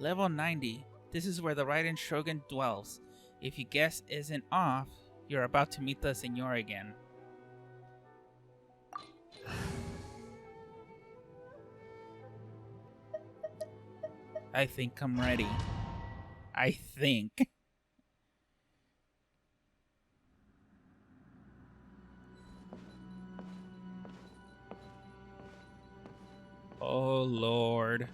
Level 90. This is where the Raiden Shogun dwells. If your guess isn't off, you're about to meet the Senor again. I think I'm ready. I think. Oh, Lord.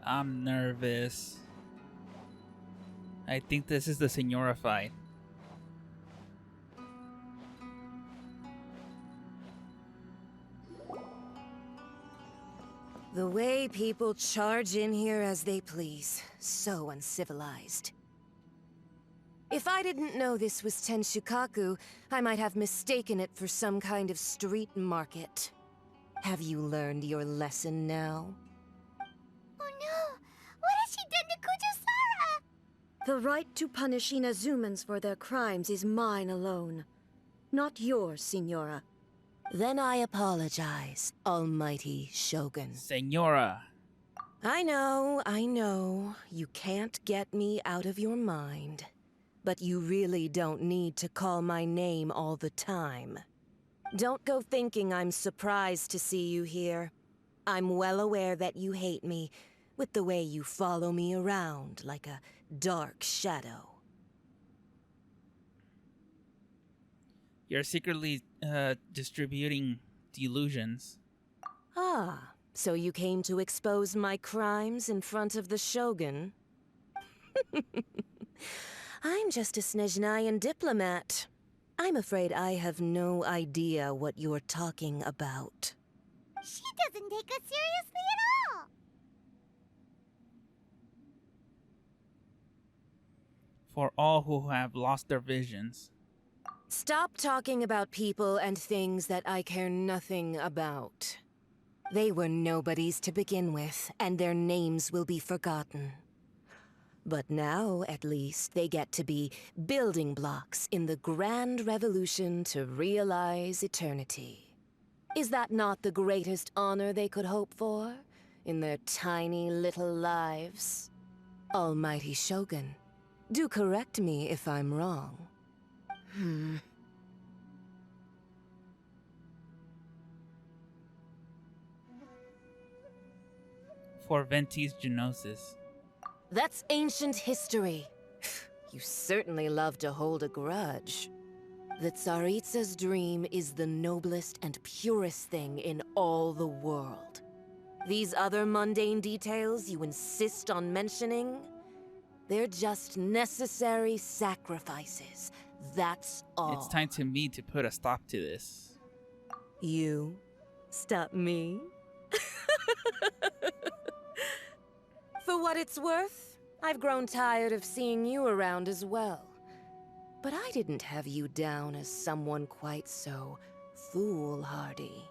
I'm nervous. I think this is the Senora fight. The way people charge in here as they please. So uncivilized. If I didn't know this was Tenshukaku, I might have mistaken it for some kind of street market. Have you learned your lesson now? Oh no! What has she done to Kujo-Sara? The right to punish Inazumans for their crimes is mine alone. Not yours, Signora. Then I apologize, Almighty Shogun. Senora. I know. You can't get me out of your mind. But you really don't need to call my name all the time. Don't go thinking I'm surprised to see you here. I'm well aware that you hate me, with the way you follow me around like a dark shadow. You're secretly distributing delusions. Ah, so you came to expose my crimes in front of the Shogun? I'm just a Snezhnayan diplomat. I'm afraid I have no idea what you're talking about. She doesn't take us seriously at all! For all who have lost their visions. Stop talking about people and things that I care nothing about. They were nobodies to begin with, and their names will be forgotten. But now, at least, they get to be building blocks in the grand revolution to realize eternity. Is that not the greatest honor they could hope for in their tiny little lives? Almighty Shogun, do correct me if I'm wrong. For Venti's Genosis. That's ancient history. You certainly love to hold a grudge. The Tsaritsa's dream is the noblest and purest thing in all the world. These other mundane details you insist on mentioning, they're just necessary sacrifices. That's all. It's time to me to put a stop to this. You? Stop me? For what it's worth, I've grown tired of seeing you around as well. But I didn't have you down as someone quite so foolhardy.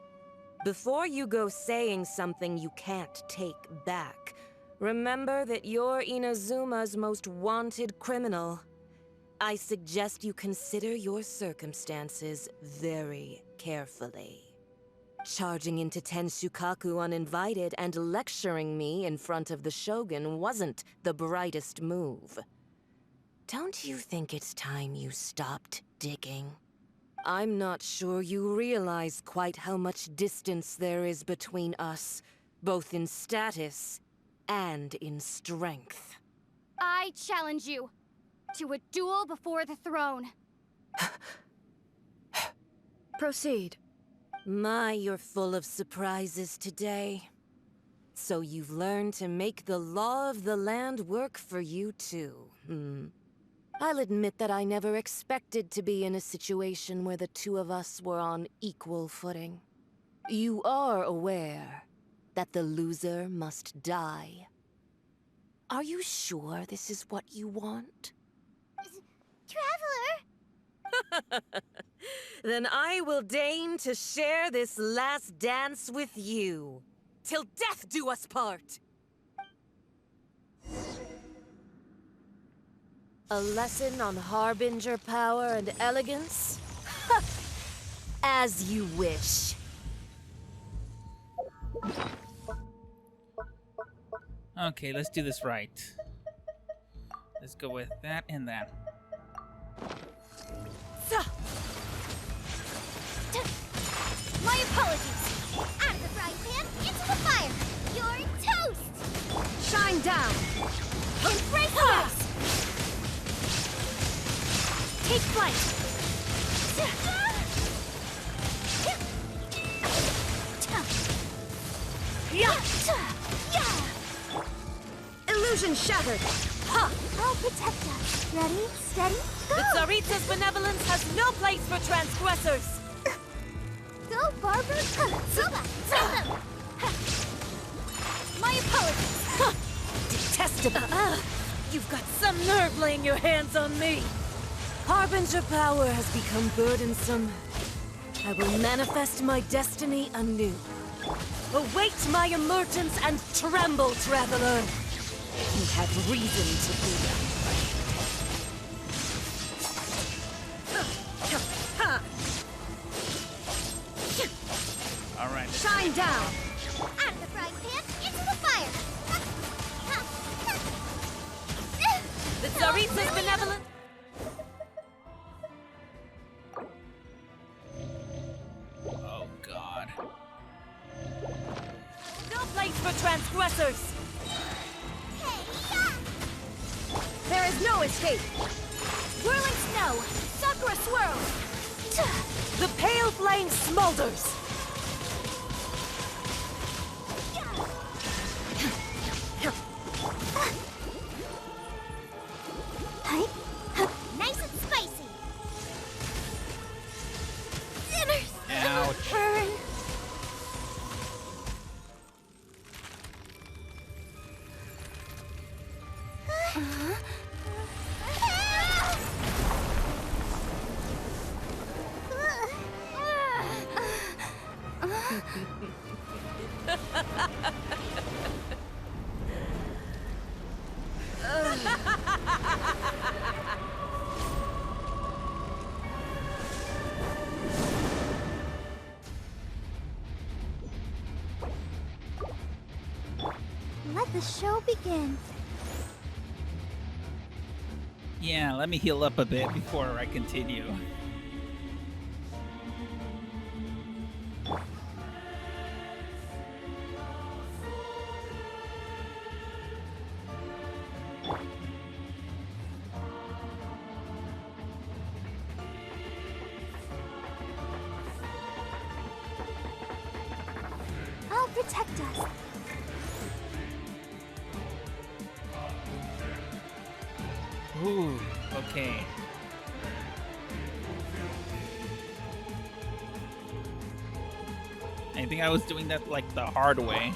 Before you go saying something you can't take back, remember that you're Inazuma's most wanted criminal. I suggest you consider your circumstances very carefully. Charging into Tenshukaku uninvited and lecturing me in front of the Shogun wasn't the brightest move. Don't you think it's time you stopped digging? I'm not sure you realize quite how much distance there is between us, both in status and in strength. I challenge you to a duel before the throne. Proceed. My, you're full of surprises today. So you've learned to make the law of the land work for you too, I'll admit that I never expected to be in a situation where the two of us were on equal footing. You are aware that the loser must die. Are you sure this is what you want? Traveler! Then I will deign to share this last dance with you. Till death do us part! A lesson on Harbinger power and elegance? As you wish. Okay, let's do this right. Let's go with that and that. My apologies. Out of the frying pan, into the fire. You're toast. Shine down! Embrace this. Take flight. Illusion shattered! Ha! I'll protect us. Ready, steady, go! The Tsaritsa's benevolence has no place for transgressors! Go, Barbara! Zuba! Kill them! My apologies! Detestable! You've got some nerve laying your hands on me! Harbinger power has become burdensome. I will manifest my destiny anew. Await my emergence and tremble, traveler! You have reason to be. All right. Shine down! Out of the frying pan, into the fire! The Tsaritsa's benevolent... Oh God. No place for transgressors! There is no escape! Whirling snow! Sakura swirl! The pale flame smolders! Nice and spicy! Sinners! Ouch. Burn! Let the show begin. Yeah, let me heal up a bit before I continue. I'll protect us. Ooh, okay. I think I was doing that like the hard way.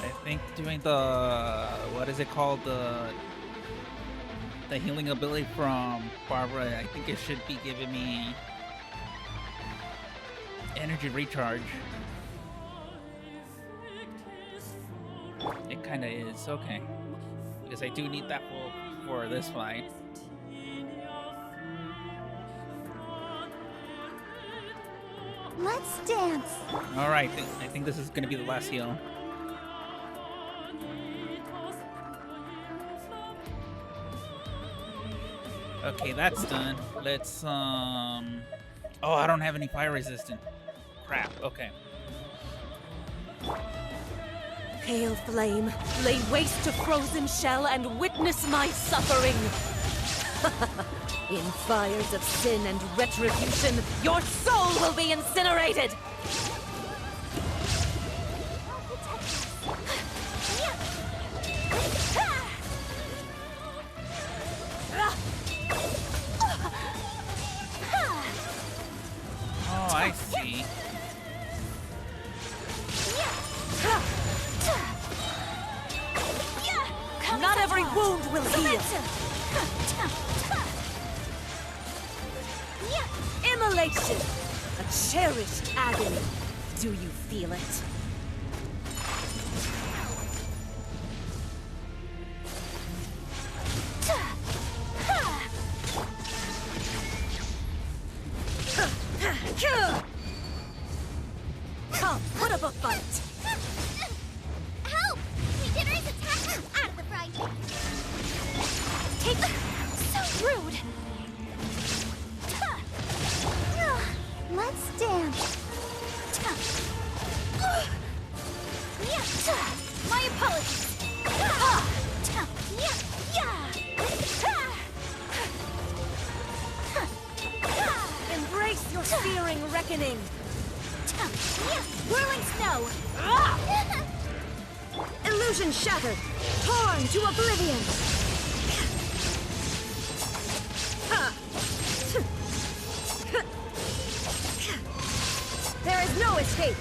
I think doing the, what is it called, the healing ability from Barbara, I think it should be giving me energy recharge. It kind of is, okay. Because I do need that for this fight. Let's dance. Alright, I think this is going to be the last heal. Okay, that's done. Let's, oh, I don't have any fire resistant. Crap, okay. Pale flame, lay waste to frozen shell and witness my suffering! In fires of sin and retribution, your soul will be incinerated! Oh, Every wound will heal. Immolation! A cherished agony. Do you feel it? Come, put up a fight! Help! Regenerate attack out of the frying pan. Take so rude. Let's dance. My apologies. Embrace your searing reckoning! Whirling snow. Illusion shattered! Torn to oblivion! There is no escape!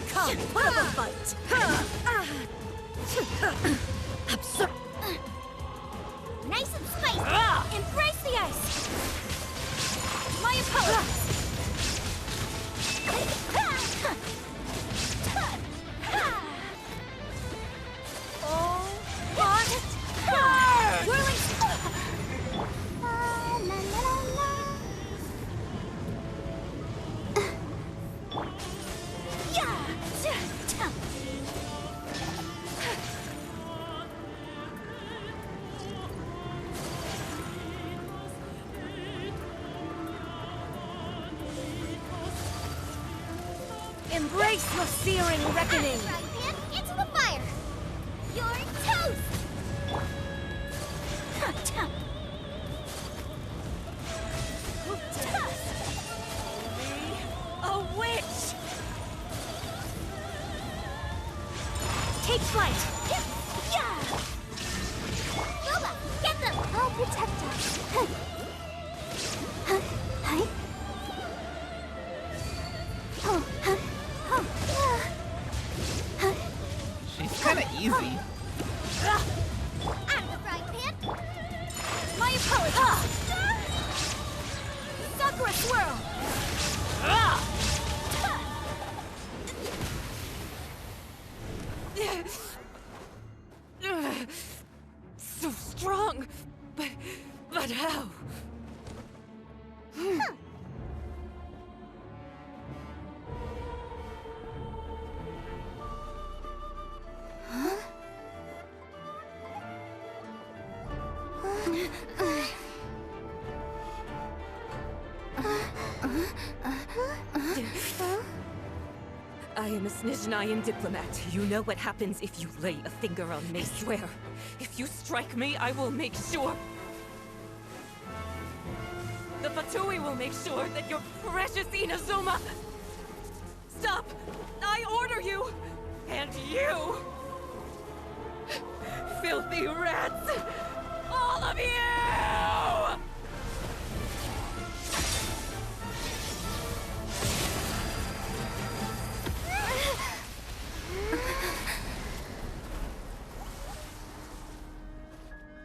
Come, put up a fight! Absurd! Nice and spicy. Embrace the ice. My apologies. Oh, what? Whirling. La, la, la, la. Yeah. Embrace your searing reckoning! Frying pan into the fire. You're toast. A witch! Take flight. Yeah. Lola, get them. I'll protect us. Hi. Oh, She's kind of easy. out of the frying pan. My apologies. Sakura swirl. So strong! But how? I am a Snezhnayan diplomat. You know what happens if you lay a finger on me. I swear, if you strike me, I will make sure. The Fatui will make sure that your precious Inazuma. Stop! I order you! And you! Filthy rats! All of you!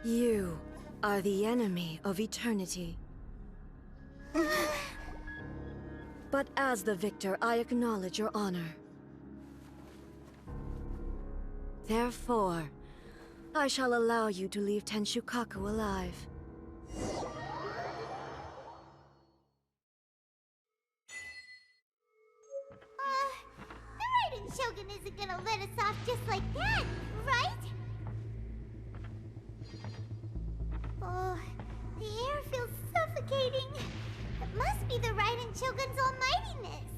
You are the enemy of eternity. But as the victor, I acknowledge your honor. Therefore, I shall allow you to leave Tenshukaku alive. The Raiden Shogun isn't gonna let us off just like that, right? Oh, the air feels suffocating. It must be the Raiden Shogun's almightiness.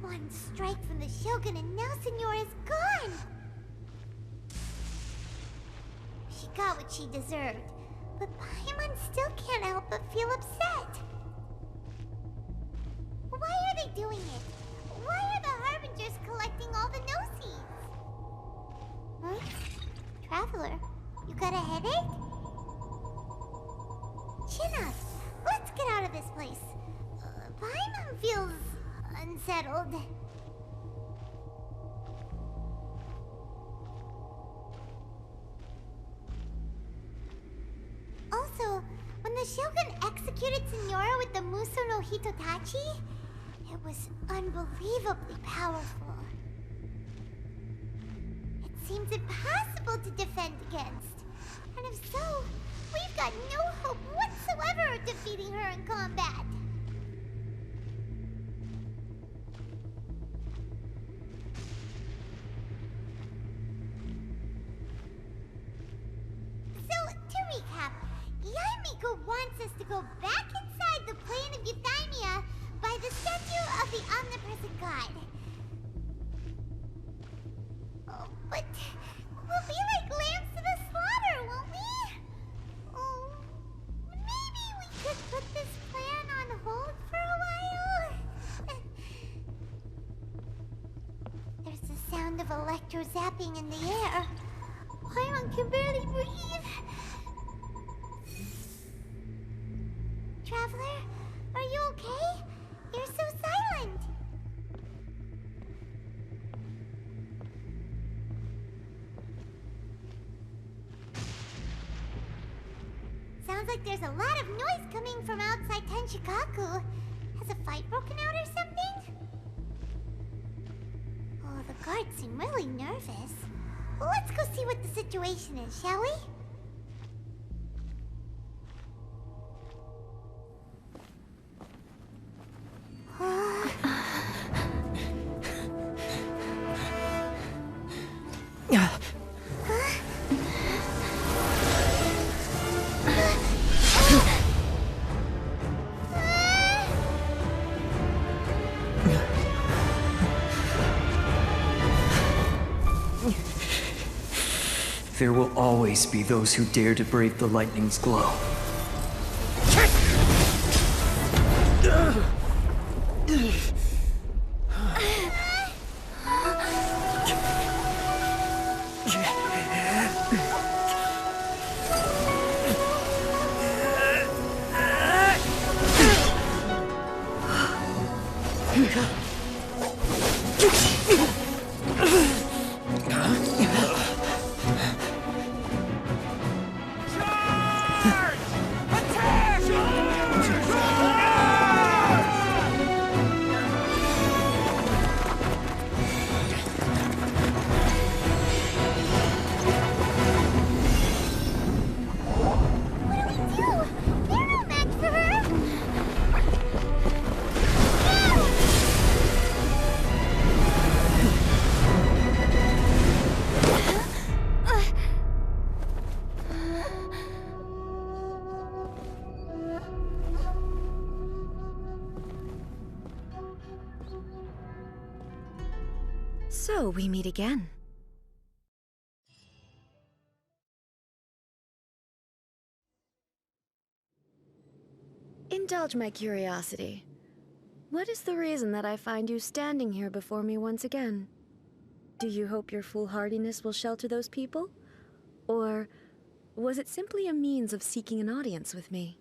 One strike from the Shogun and now Senora is gone! She got what she deserved, but Paimon still can't help but feel upset. Why are they doing it? Why are the Harbingers collecting all the no-seeds? Huh? Traveler, you got a headache? Chin up. Let's get out of this place. Paimon feels unsettled. Also, when the Shogun executed Senora with the Muso no Hitotachi, it was unbelievably powerful. It seems impossible to defend against. And if so, we've got no hope whatsoever of defeating her in combat. So, to recap, Yaimiko wants us to go back inside the plane of Euthymia by the statue of the omnipresent god. Oh, but we'll be like lambs to the slaughter, won't we? Oh, maybe we could put this plan on hold for a while? There's the sound of electro zapping in the air. Paimon can barely breathe. Traveler, are you okay? You're so silent. Sounds like there's a lot of noise coming from outside Tenshikaku. Has a fight broken out or something? Oh, the guards seem really nervous. Let's go see what the situation is, shall we? There will always be those who dare to brave the lightning's glow. So we meet again. Indulge my curiosity. What is the reason that I find you standing here before me once again? Do you hope your foolhardiness will shelter those people? Or was it simply a means of seeking an audience with me?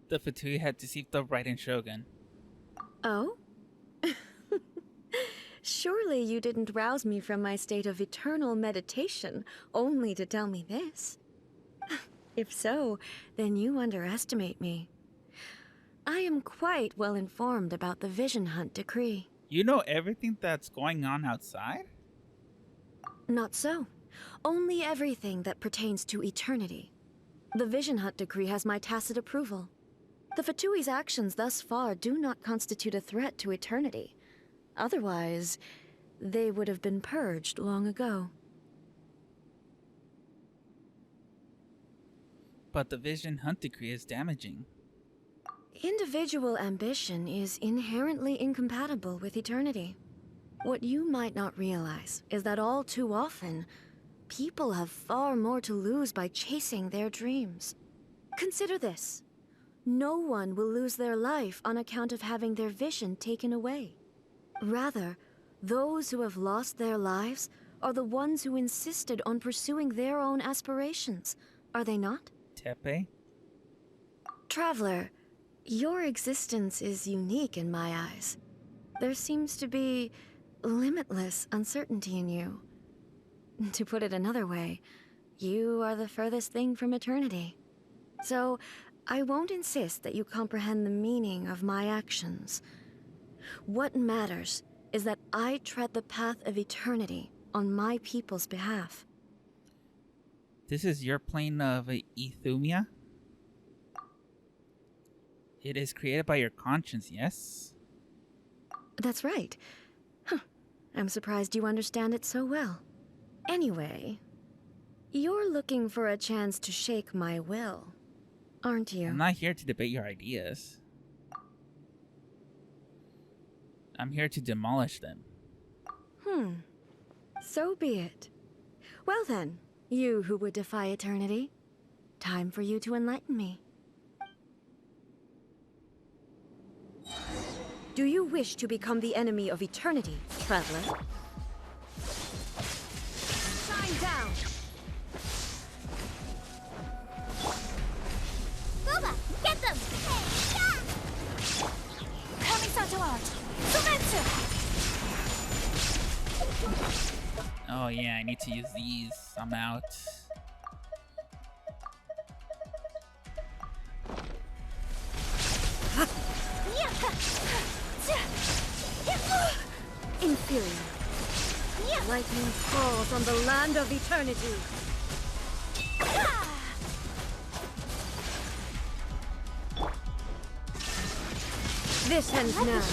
The Fatui had deceived the Raiden Shogun. Oh? Surely you didn't rouse me from my state of eternal meditation only to tell me this. If so, then you underestimate me. I am quite well informed about the Vision Hunt decree. You know everything that's going on outside? Not so. Only everything that pertains to eternity. The Vision Hunt decree has my tacit approval. The Fatui's actions thus far do not constitute a threat to eternity. Otherwise, they would have been purged long ago. But the Vision Hunt decree is damaging. Individual ambition is inherently incompatible with eternity. What you might not realize is that all too often, people have far more to lose by chasing their dreams. Consider this. No one will lose their life on account of having their vision taken away. Rather, those who have lost their lives are the ones who insisted on pursuing their own aspirations, are they not? Tepe? Traveler, your existence is unique in my eyes. There seems to be limitless uncertainty in you. To put it another way, you are the furthest thing from eternity. So, I won't insist that you comprehend the meaning of my actions. What matters is that I tread the path of eternity on my people's behalf. This is your plane of Ithumia? It is created by your conscience, yes? That's right. Huh. I'm surprised you understand it so well. Anyway, you're looking for a chance to shake my will, aren't you? I'm not here to debate your ideas. I'm here to demolish them. So be it. Well then, you who would defy eternity, time for you to enlighten me. Do you wish to become the enemy of eternity, traveler? Shine down! Booba, get them! Hey, yeah! Kamisato out! Sumetsu! Oh yeah, I need to use these. I'm out. Inferior. Lightning falls on the land of eternity. This ends now.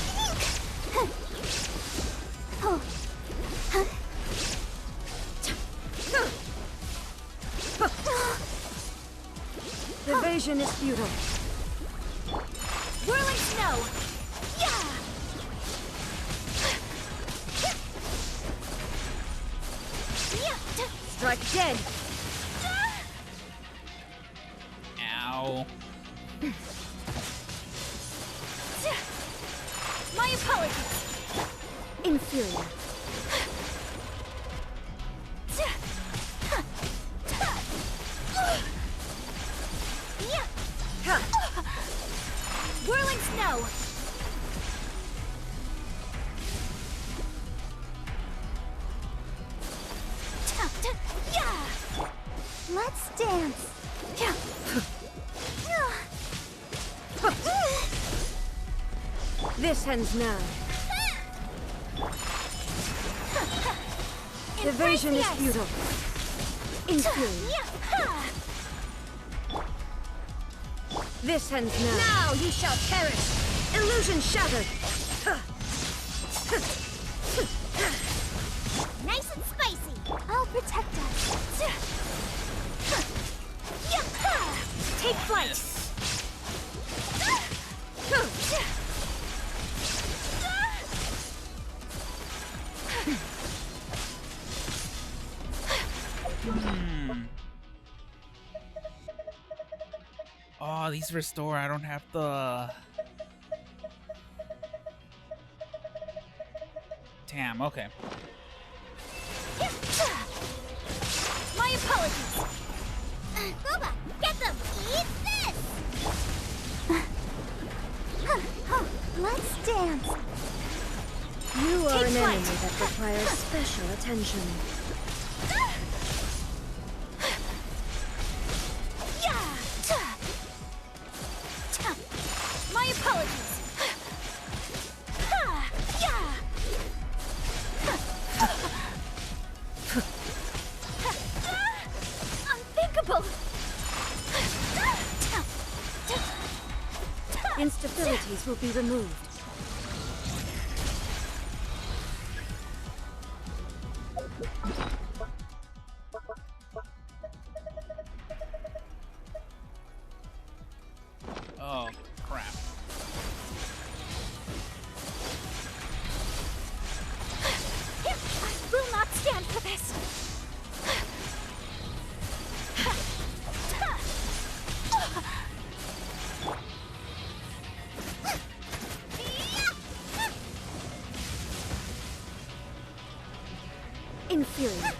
Evasion is futile. Whirling snow! Yeah! Strike dead. Ow. My apologies! Inferior. Whirling snow! Let's dance! This ends now. Evasion is futile. Inferior. This ends now. Now you shall perish. Illusion shattered. Nice and spicy! I'll protect us! Take flight! Oh, these restore. I don't have the... Damn, okay. My apologies! Booba, get them! Eat this! Let's dance! You are Take an flight. enemy that requires special attention. My apologies! Unthinkable! Instabilities will be removed. Oh, crap. I will not stand for this! Inferior.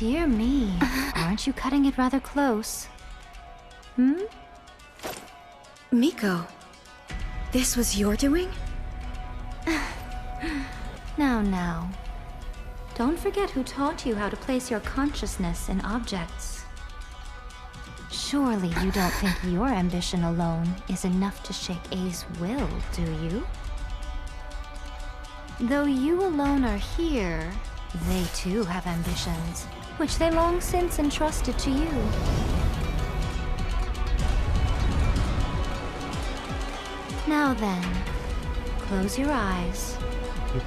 Dear me, aren't you cutting it rather close? Hmm? Miko, this was your doing? Now. Don't forget who taught you how to place your consciousness in objects. Surely you don't think your ambition alone is enough to shake A's will, do you? Though you alone are here, they too have ambitions, which they long since entrusted to you. Now then, close your eyes. We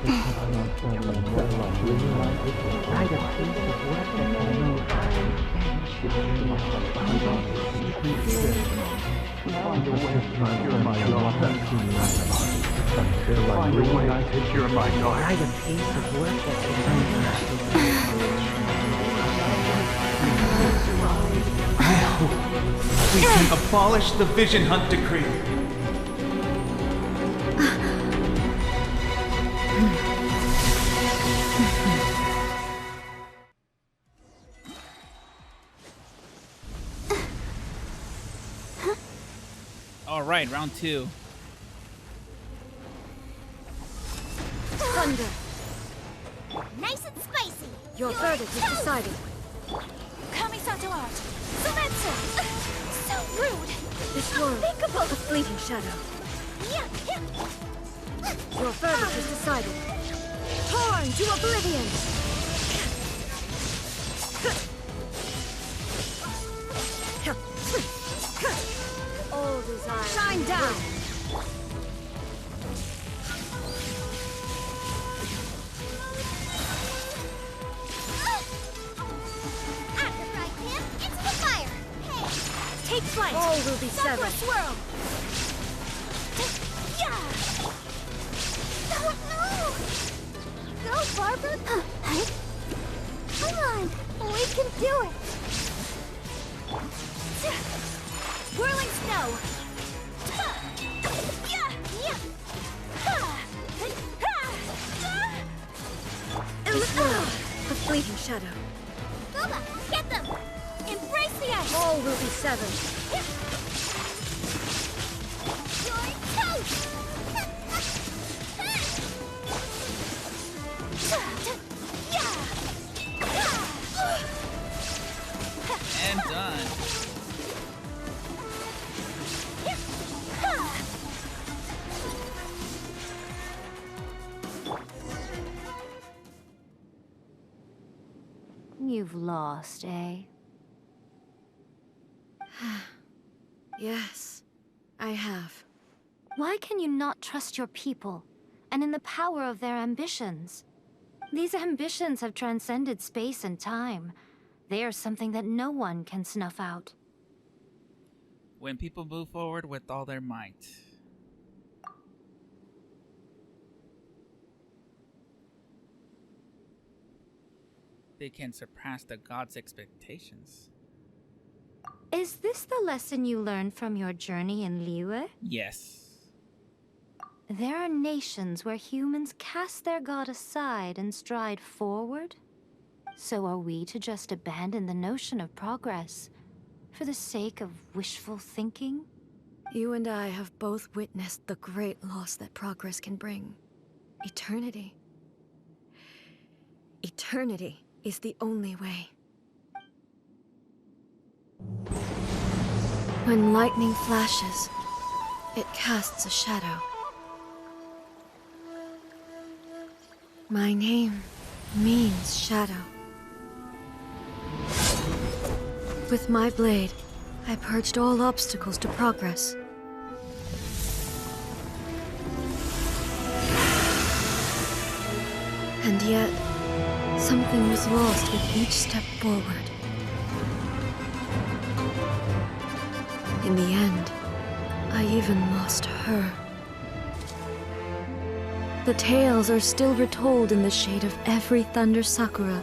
can abolish the Vision Hunt Decree. All right, round 2. Thunder! Nice and spicy. Your verdict is decided. Kamisato art. Samson. So rude. This world, Unthinkable. a fleeting shadow. Yeah. Your verdict is decided. Torn to oblivion! All desire. Shine down! After fry him into the fire. Hey. Take flight! All will be severed. Swirl. Yeah. Oh no! Go, Barbara. Come on, we can do it. Whirling snow. Yeah. This world, a fleeting shadow. Boba, get them. Embrace the ice. All will be severed. You're toast. And done. You've lost, eh? Yes, I have. Why can you not trust your people, and in the power of their ambitions? These ambitions have transcended space and time. They are something that no one can snuff out. When people move forward with all their might. They can surpass the gods' expectations. Is this the lesson you learned from your journey in Liyue? Yes. There are nations where humans cast their god aside and stride forward. So are we to just abandon the notion of progress for the sake of wishful thinking? You and I have both witnessed the great loss that progress can bring. Eternity. Eternity is the only way. When lightning flashes, it casts a shadow. My name means shadow. With my blade, I purged all obstacles to progress. And yet, something was lost with each step forward. In the end, I even lost her. The tales are still retold in the shade of every Thunder Sakura.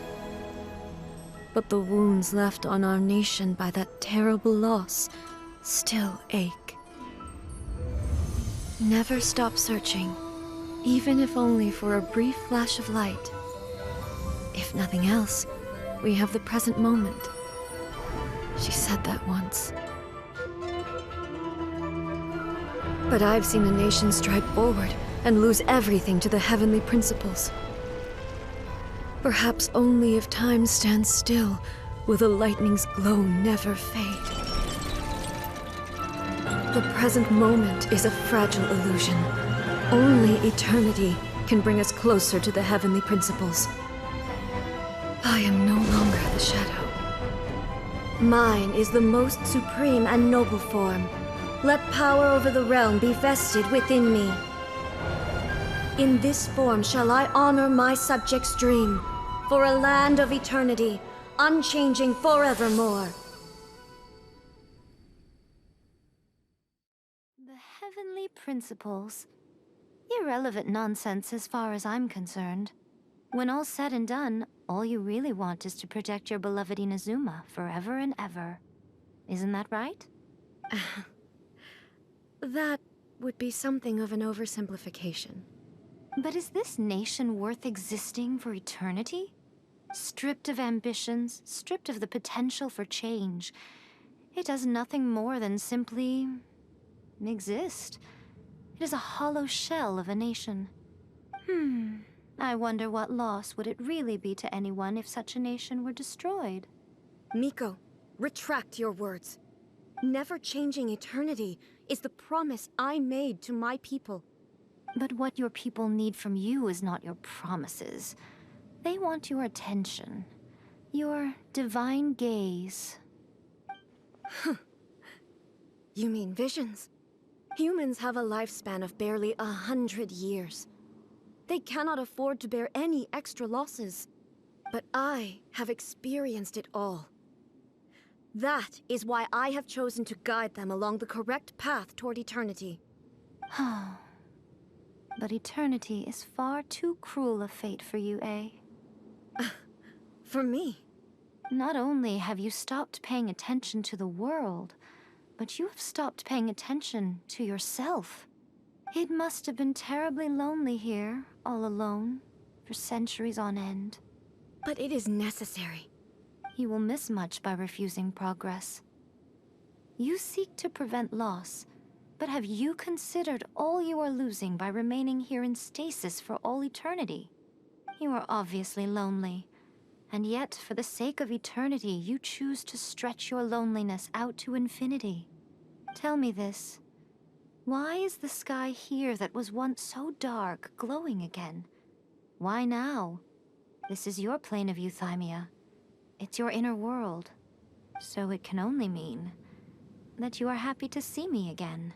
But the wounds left on our nation by that terrible loss still ache. Never stop searching, even if only for a brief flash of light. If nothing else, we have the present moment. She said that once. But I've seen a nation stride forward and lose everything to the heavenly principles. Perhaps only if time stands still will the lightning's glow never fade. The present moment is a fragile illusion. Only eternity can bring us closer to the heavenly principles. I am no longer the shadow. Mine is the most supreme and noble form. Let power over the realm be vested within me. In this form shall I honor my subjects' dream, for a land of eternity, unchanging forevermore. The heavenly principles. Irrelevant nonsense as far as I'm concerned. When all's said and done, all you really want is to protect your beloved Inazuma forever and ever. Isn't that right? That would be something of an oversimplification. But is this nation worth existing for eternity? Stripped of ambitions, stripped of the potential for change, it does nothing more than simply exist. It is a hollow shell of a nation. I wonder what loss would it really be to anyone if such a nation were destroyed? Miko, retract your words. Never changing eternity is the promise I made to my people. But what your people need from you is not your promises. They want your attention. Your divine gaze. You mean visions? Humans have a lifespan of barely 100 years. They cannot afford to bear any extra losses. But I have experienced it all. That is why I have chosen to guide them along the correct path toward eternity. But eternity is far too cruel a fate for you, eh? For me? Not only have you stopped paying attention to the world, but you have stopped paying attention to yourself. It must have been terribly lonely here, all alone, for centuries on end. But it is necessary. You will miss much by refusing progress. You seek to prevent loss, but have you considered all you are losing by remaining here in stasis for all eternity? You are obviously lonely, and yet for the sake of eternity you choose to stretch your loneliness out to infinity. Tell me this. Why is the sky here that was once so dark glowing again? Why now? This is your plane of euthymia. It's your inner world. So it can only mean that you are happy to see me again.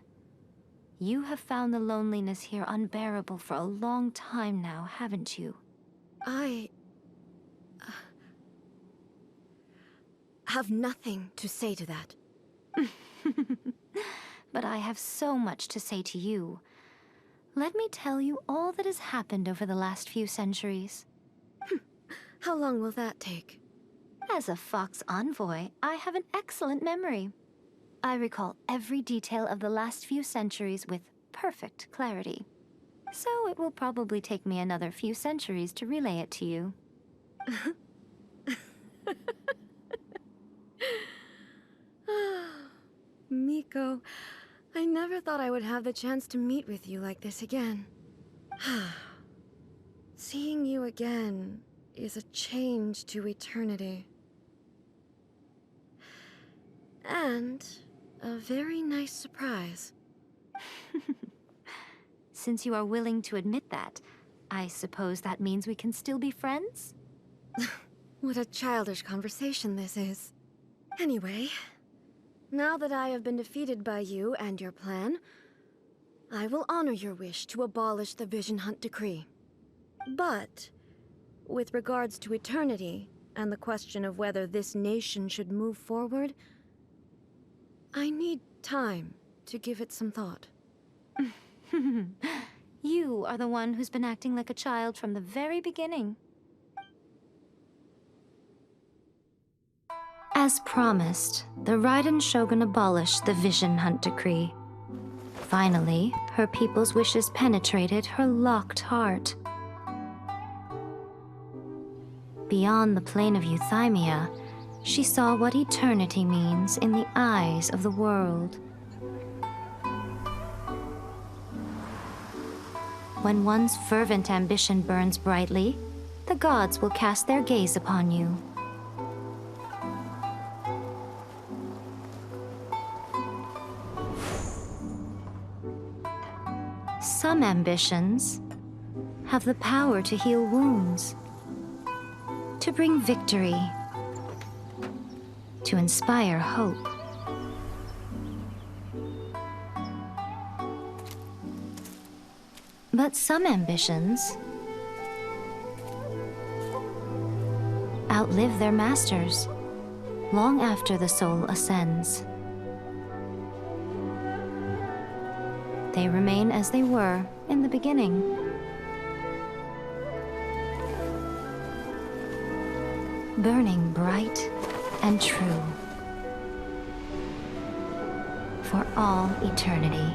You have found the loneliness here unbearable for a long time now, haven't you? I have nothing to say to that. But I have so much to say to you. Let me tell you all that has happened over the last few centuries. How long will that take? As a Fox envoy, I have an excellent memory. I recall every detail of the last few centuries with perfect clarity. So it will probably take me another few centuries to relay it to you. Miko, I never thought I would have the chance to meet with you like this again. Seeing you again is a change to eternity. And a very nice surprise. Since you are willing to admit that, I suppose that means we can still be friends? What a childish conversation this is. Anyway, now that I have been defeated by you and your plan, I will honor your wish to abolish the Vision Hunt Decree. But, with regards to eternity, and the question of whether this nation should move forward, I need time to give it some thought. You are the one who's been acting like a child from the very beginning. As promised, the Raiden Shogun abolished the Vision Hunt Decree. Finally, her people's wishes penetrated her locked heart. Beyond the plane of euthymia, she saw what eternity means in the eyes of the world. When one's fervent ambition burns brightly, the gods will cast their gaze upon you. Some ambitions have the power to heal wounds, to bring victory, to inspire hope. But some ambitions outlive their masters long after the soul ascends. They remain as they were in the beginning. Burning bright and true for all eternity.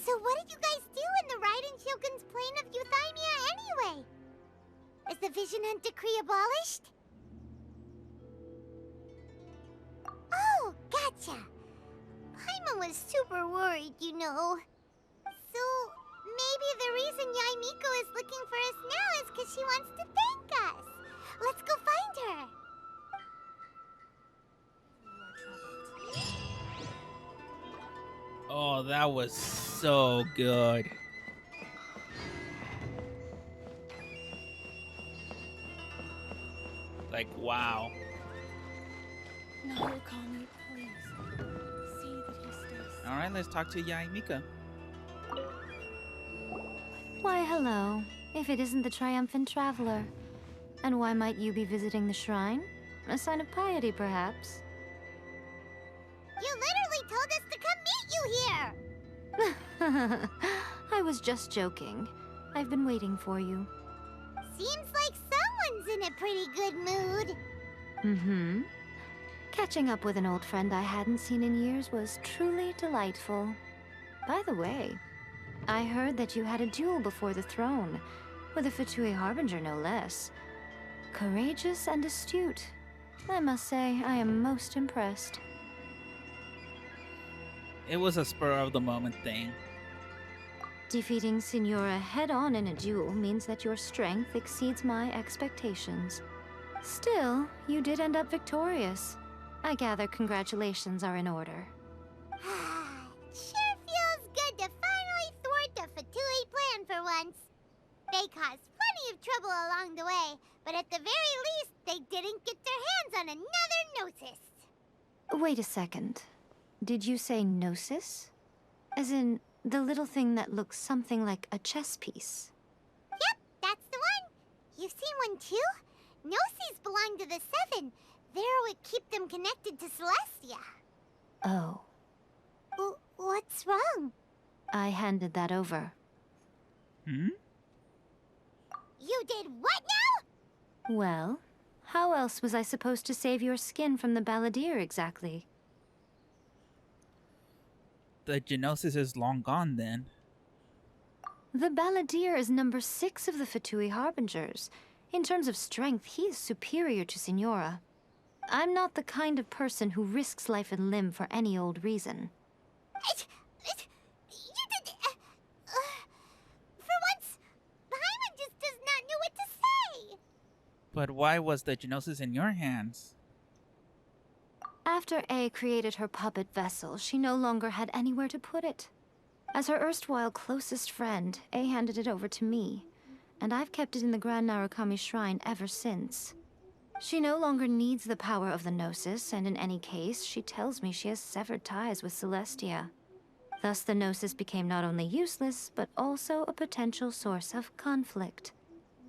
So what did you guys do in the Raiden Shogun's plane of euthymia anyway? Is the Vision Hunt decree abolished? Oh, gotcha. Paimon was super worried, you know. So, maybe the reason Yaimiko is looking for us now is because she wants to thank us. Let's go find her. Oh, that was so good. Like, wow. No, Kami, please. See that he stays. All right, let's talk to Yaimika. Why, hello, if it isn't the triumphant traveler. And why might you be visiting the shrine? A sign of piety, perhaps? You literally told us to come meet you here! I was just joking. I've been waiting for you. Seems like someone's in a pretty good mood. Mm-hmm. Catching up with an old friend I hadn't seen in years was truly delightful. By the way, I heard that you had a duel before the throne, with a Fatui Harbinger no less. Courageous and astute. I must say, I am most impressed. It was a spur-of-the-moment thing. Defeating Signora head-on in a duel means that your strength exceeds my expectations. Still, you did end up victorious. I gather congratulations are in order. Sure feels good to finally thwart the Fatui plan for once. They caused plenty of trouble along the way, but at the very least, they didn't get their hands on another Gnosis. Wait a second. Did you say Gnosis? As in, the little thing that looks something like a chess piece? Yep, that's the one. You've seen one too? Gnosis belong to the Seven. They're what keep them connected to Celestia. Oh. What's wrong? I handed that over. Hmm? You did what now? Well, how else was I supposed to save your skin from the Balladeer exactly? The Genosis is long gone then. The Balladeer is number 6 of the Fatui Harbingers. In terms of strength, he is superior to Signora. I'm not the kind of person who risks life and limb for any old reason. You did... for once, Paimon just does not know what to say. But why was the Genosis in your hands? After A created her puppet vessel, she no longer had anywhere to put it. As her erstwhile closest friend, A handed it over to me, and I've kept it in the Grand Narukami Shrine ever since. She no longer needs the power of the Gnosis, and in any case, she tells me she has severed ties with Celestia. Thus, the Gnosis became not only useless, but also a potential source of conflict.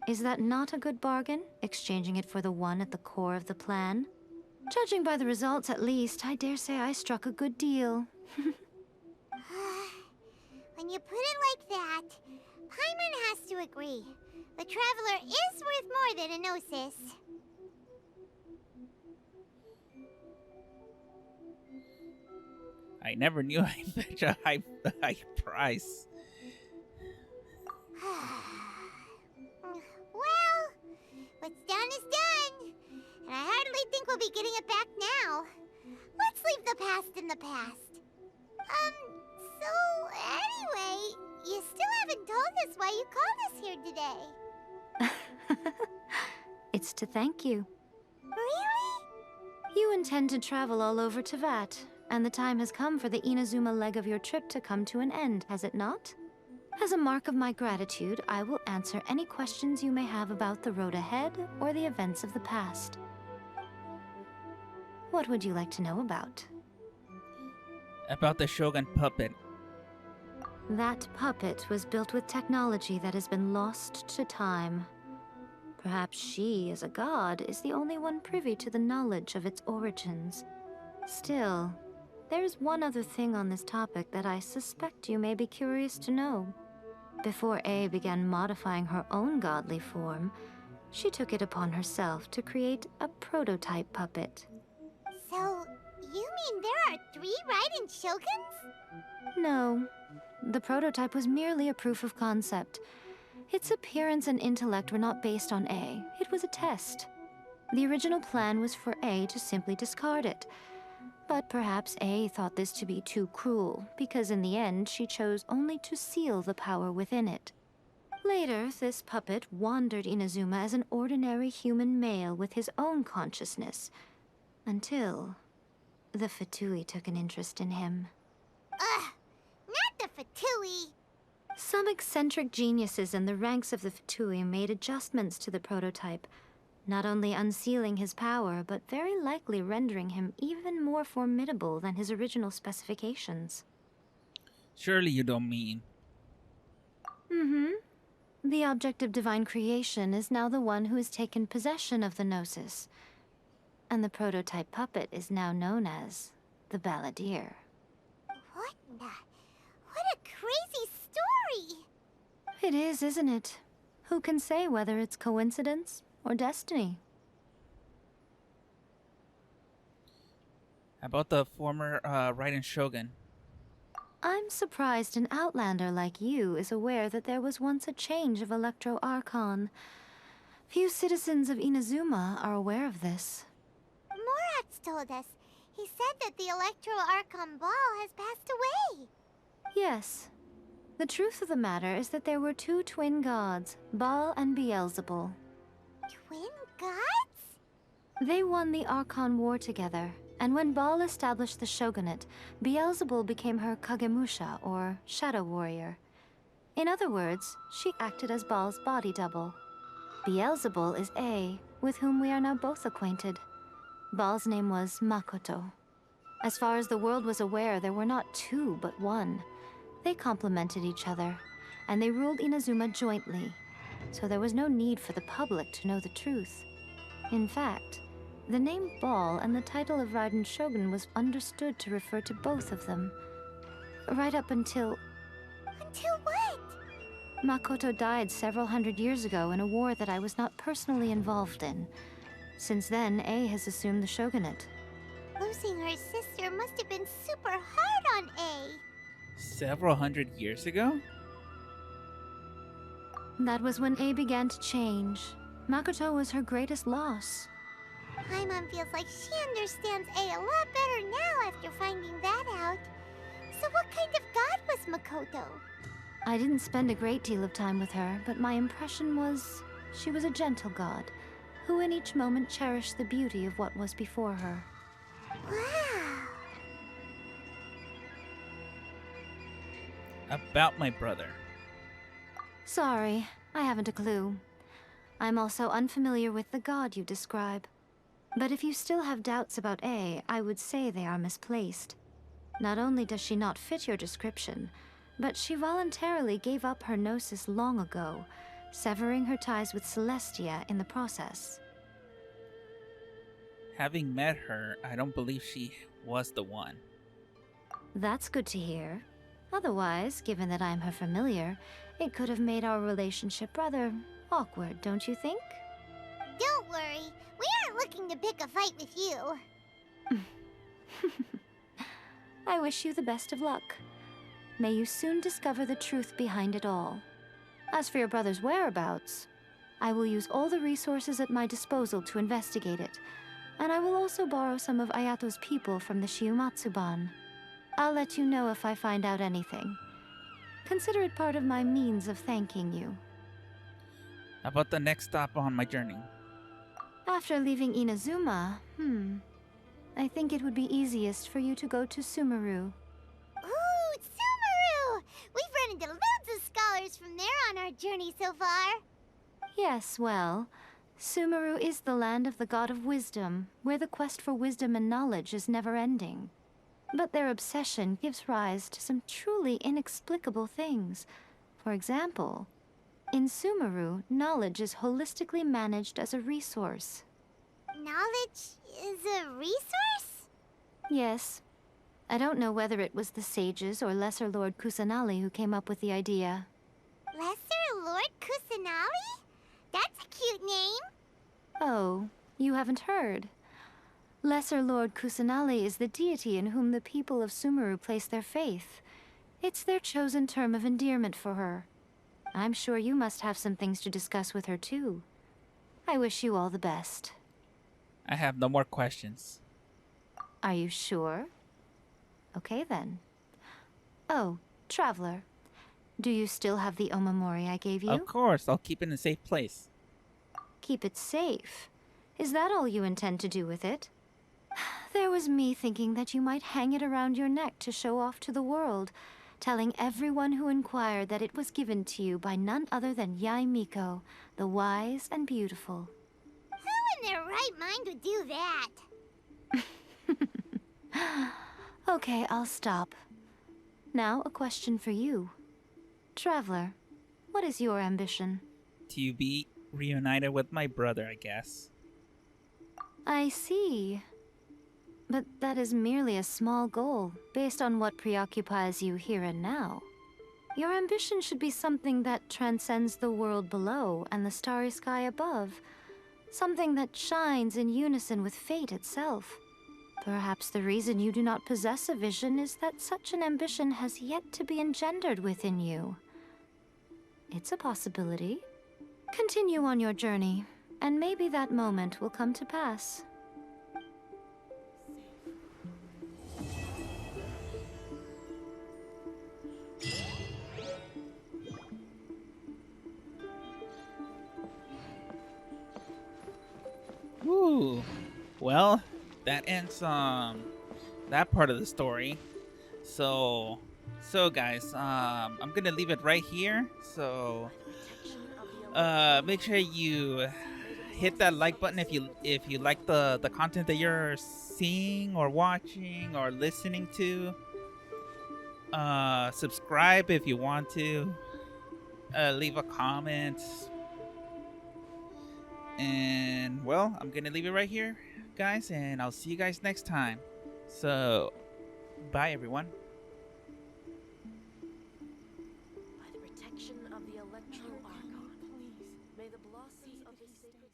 Is that not a good bargain, exchanging it for the one at the core of the plan? Judging by the results, at least, I dare say I struck a good deal. When you put it like that, Paimon has to agree. The Traveler is worth more than a Gnosis. I never knew I fetch a high price. Well, what's done is done. And I hardly think we'll be getting it back now. Let's leave the past in the past. So anyway, you still haven't told us why you called us here today. It's to thank you. Really? You intend to travel all over Teyvat, and the time has come for the Inazuma leg of your trip to come to an end, has it not? As a mark of my gratitude, I will answer any questions you may have about the road ahead or the events of the past. What would you like to know about? About the Shogun puppet. That puppet was built with technology that has been lost to time. Perhaps she, as a god, is the only one privy to the knowledge of its origins. Still, there's one other thing on this topic that I suspect you may be curious to know. Before A began modifying her own godly form, she took it upon herself to create a prototype puppet. So, you mean there are 3 Raiden Shoguns? No, the prototype was merely a proof of concept. Its appearance and intellect were not based on A. It was a test. The original plan was for A to simply discard it. But perhaps A thought this to be too cruel, because in the end she chose only to seal the power within it. Later, this puppet wandered Inazuma as an ordinary human male with his own consciousness, until the Fatui took an interest in him. Ugh, not the Fatui. Some eccentric geniuses in the ranks of the Fatui made adjustments to the prototype, not only unsealing his power, but very likely rendering him even more formidable than his original specifications. Surely you don't mean... The object of divine creation is now the one who has taken possession of the Gnosis, and the prototype puppet is now known as the Balladeer. What a crazy story! It is, isn't it? Who can say whether it's coincidence or destiny? About the former Raiden Shogun. I'm surprised an outlander like you is aware that there was once a change of Electro Archon. Few citizens of Inazuma are aware of this. Morat's told us. He said that the Electro Archon Ball has passed away. Yes. The truth of the matter is that there were 2 twin gods, Baal and Beelzebul. Twin gods? They won the Archon War together, and when Baal established the shogunate, Beelzebul became her Kagemusha, or shadow warrior. In other words, she acted as Baal's body double. Beelzebul is A, with whom we are now both acquainted. Baal's name was Makoto. As far as the world was aware, there were not 2, but 1. They complemented each other, and they ruled Inazuma jointly, so there was no need for the public to know the truth. In fact, the name Baal and the title of Raiden Shogun was understood to refer to both of them. Right up until... Until what? Makoto died several hundred years ago in a war that I was not personally involved in. Since then, A has assumed the shogunate. Losing her sister must have been super hard on A. Several hundred years ago? That was when A began to change. Makoto was her greatest loss. Paimon feels like she understands A a lot better now after finding that out. So what kind of god was Makoto? I didn't spend a great deal of time with her, but my impression was she was a gentle god, who in each moment cherished the beauty of what was before her. Wow. About my brother. Sorry, I haven't a clue. I'm also unfamiliar with the god you describe. But if you still have doubts about A, I would say they are misplaced. Not only does she not fit your description, but she voluntarily gave up her gnosis long ago, severing her ties with Celestia in the process. Having met her, I don't believe she was the one. That's good to hear. Otherwise, given that I'm her familiar, it could have made our relationship rather awkward, don't you think? Don't worry, we aren't looking to pick a fight with you. I wish you the best of luck. May you soon discover the truth behind it all. As for your brother's whereabouts, I will use all the resources at my disposal to investigate it, and I will also borrow some of Ayato's people from the Shiumatsuban. I'll let you know if I find out anything. Consider it part of my means of thanking you. How about the next stop on my journey? After leaving Inazuma, I think it would be easiest for you to go to Sumeru. Ooh, Sumeru! We've run into loads of scholars from there on our journey so far. Yes, well, Sumeru is the land of the god of wisdom, where the quest for wisdom and knowledge is never-ending. But their obsession gives rise to some truly inexplicable things. For example, in Sumeru, knowledge is holistically managed as a resource. Knowledge is a resource? Yes. I don't know whether it was the sages or Lesser Lord Kusanali who came up with the idea. Lesser Lord Kusanali? That's a cute name. Oh, you haven't heard. Lesser Lord Kusanali is the deity in whom the people of Sumeru place their faith. It's their chosen term of endearment for her. I'm sure you must have some things to discuss with her too. I wish you all the best. I have no more questions. Are you sure? Okay then. Oh, Traveler. Do you still have the Omamori I gave you? Of course, I'll keep it in a safe place. Keep it safe. Is that all you intend to do with it? There was me thinking that you might hang it around your neck to show off to the world, telling everyone who inquired that it was given to you by none other than Yae Miko, the wise and beautiful. Who in their right mind would do that? Okay, I'll stop. Now, a question for you. Traveler, what is your ambition? To be reunited with my brother, I guess. I see. But that is merely a small goal, based on what preoccupies you here and now. Your ambition should be something that transcends the world below and the starry sky above. Something that shines in unison with fate itself. Perhaps the reason you do not possess a vision is that such an ambition has yet to be engendered within you. It's a possibility. Continue on your journey, and maybe that moment will come to pass. Woo! Well, that ends that part of the story. So guys, I'm gonna leave it right here. So make sure you hit that like button if you like the content that you're seeing or watching or listening to. Subscribe if you want to. Leave a comment. And well, I'm gonna leave it right here, guys, and I'll see you guys next time. So bye everyone. By the protection of the Electro Archon, please, may the blossoms of the sacred